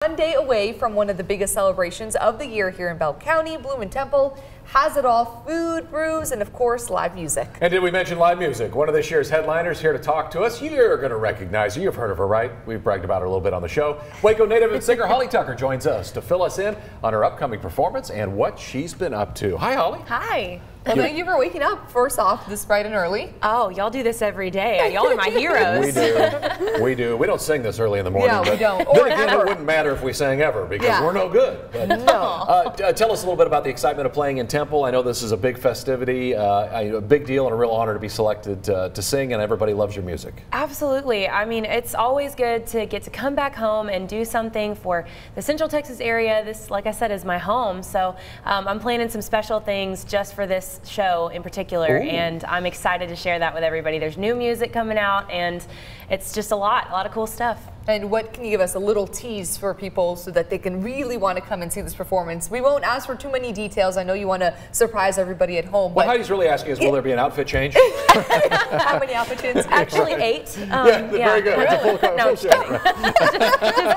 One day away from one of the biggest celebrations of the year here in Bell County, Bloomin Temple has it all: food, brews, and of course live music. And did we mention live music? One of this year's headliners here to talk to us. You're going to recognize her. You've heard of her, right? We've bragged about her a little bit on the show. Waco native and singer Holly Tucker joins us to fill us in on her upcoming performance and what she's been up to. Hi, Holly. Hi. Well, thank you for waking up, first off, this bright and early. Oh, y'all do this every day. Y'all are my heroes. We do. We do. We don't sing this early in the morning. Yeah, we don't. Or again, it wouldn't matter if we sang ever because we're no good. But, no. Tell us a little bit about the excitement of playing in Temple. I know this is a big festivity, a big deal, and a real honor to be selected to sing, and everybody loves your music. Absolutely. I mean, it's always good to get to come back home and do something for the Central Texas area. This, like I said, is my home. So I'm planning some special things just for this show in particular, and I'm excited to share that with everybody. There's new music coming out, and it's just a lot of cool stuff. And what can you give us a little tease for people so that they can really want to come and see this performance? We won't ask for too many details. I know you want to surprise everybody at home. What Heidi's really asking is, will there be an outfit change? How many outfit changes? Actually, 8. Very good. Really? Full Just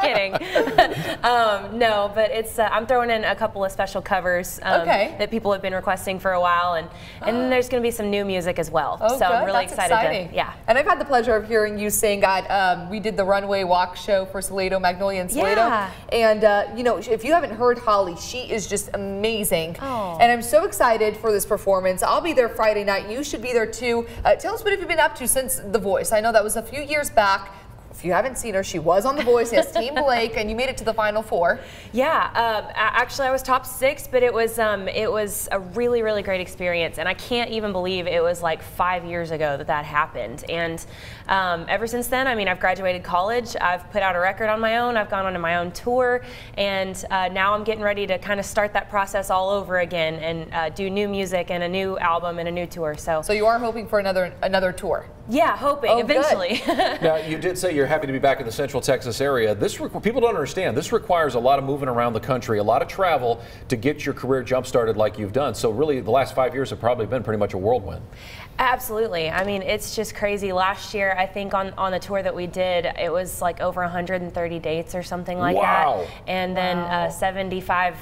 kidding. No, but it's I'm throwing in a couple of special covers that people have been requesting for a while, and there's going to be some new music as well. Oh, so good. I'm really That's excited. exciting. And I've had the pleasure of hearing you sing at we did the Runway Walk show for Salado, Magnolia and Salado. And you know, if you haven't heard Holly, she is just amazing. And I'm so excited for this performance. I'll be there Friday night. You should be there too. Tell us what have you been up to since The Voice. I know that was a few years back. If you haven't seen her, she was on The Voice, yes, Team Blake, and you made it to the Final Four. Yeah, actually I was top 6, but it was a really great experience, and I can't even believe it was like 5 years ago that happened. And ever since then, I mean, I've graduated college, I've put out a record on my own, I've gone on my own tour, and now I'm getting ready to kind of start that process all over again and do new music and a new album and a new tour. So you are hoping for another tour? Yeah, hoping eventually. Now, you did say you're happy to be back in the Central Texas area. People don't understand. This requires a lot of moving around the country, a lot of travel to get your career jump-started like you've done. So really, the last 5 years have probably been pretty much a whirlwind. Absolutely. I mean, it's just crazy. Last year, I think on the tour that we did, it was like over 130 dates or something like that. And then 75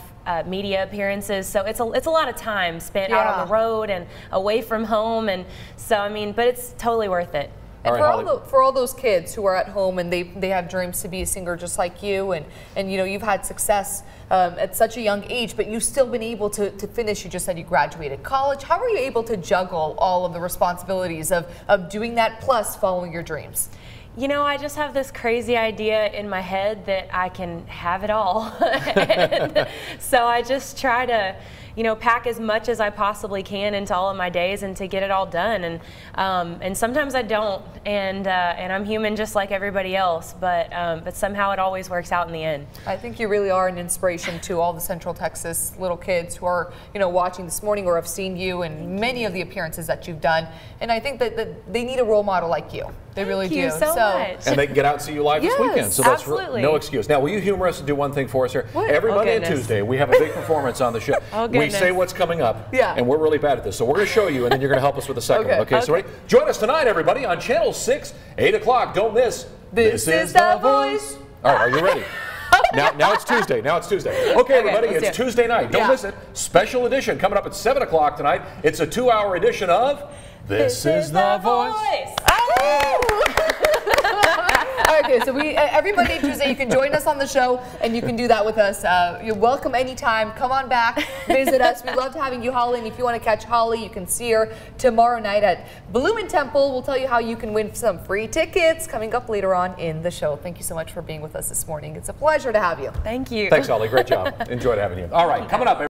media appearances. So it's a lot of time spent out on the road and away from home. And so, I mean, but it's totally worth it. And for all those kids who are at home and they have dreams to be a singer just like you, and you know, you've had success at such a young age, but you've still been able to finish. You just said you graduated college. How are you able to juggle all of the responsibilities of doing that plus following your dreams? You know, I just have this crazy idea in my head that I can have it all. And so I just try to, you know, pack as much as I possibly can into all of my days and to get it all done. And sometimes I don't, and I'm human just like everybody else, but somehow it always works out in the end. I think you really are an inspiration to all the Central Texas little kids who are, you know, watching this morning or have seen you and many of the appearances that you've done. And I think that they need a role model like you. They really do. Thank you so much. And they can get out and see you live this weekend. So that's no excuse. Now, will you humor us and do one thing for us here? What? Every Monday and Tuesday, we have a big performance on the show. We say what's coming up, and we're really bad at this. So we're going to show you, and then you're going to help us with the second one. Okay, so ready? Join us tonight, everybody, on Channel 6, 8 o'clock. Don't miss. This is The Voice. All right, are you ready? Now it's Tuesday. Now it's Tuesday. Okay, everybody, it's Tuesday night. Don't miss it. Special edition coming up at 7 o'clock tonight. It's a 2-hour edition of This is The Voice. Okay, so every Monday and Tuesday you can join us on the show, and you can do that with us. You're welcome anytime. Come on back, visit us. We loved having you, Holly. And if you want to catch Holly, you can see her tomorrow night at Bloomin Temple. We'll tell you how you can win some free tickets coming up later on in the show. Thank you so much for being with us this morning. It's a pleasure to have you. Thank you. Thanks, Holly. Great job. Enjoyed having you. All right, coming up.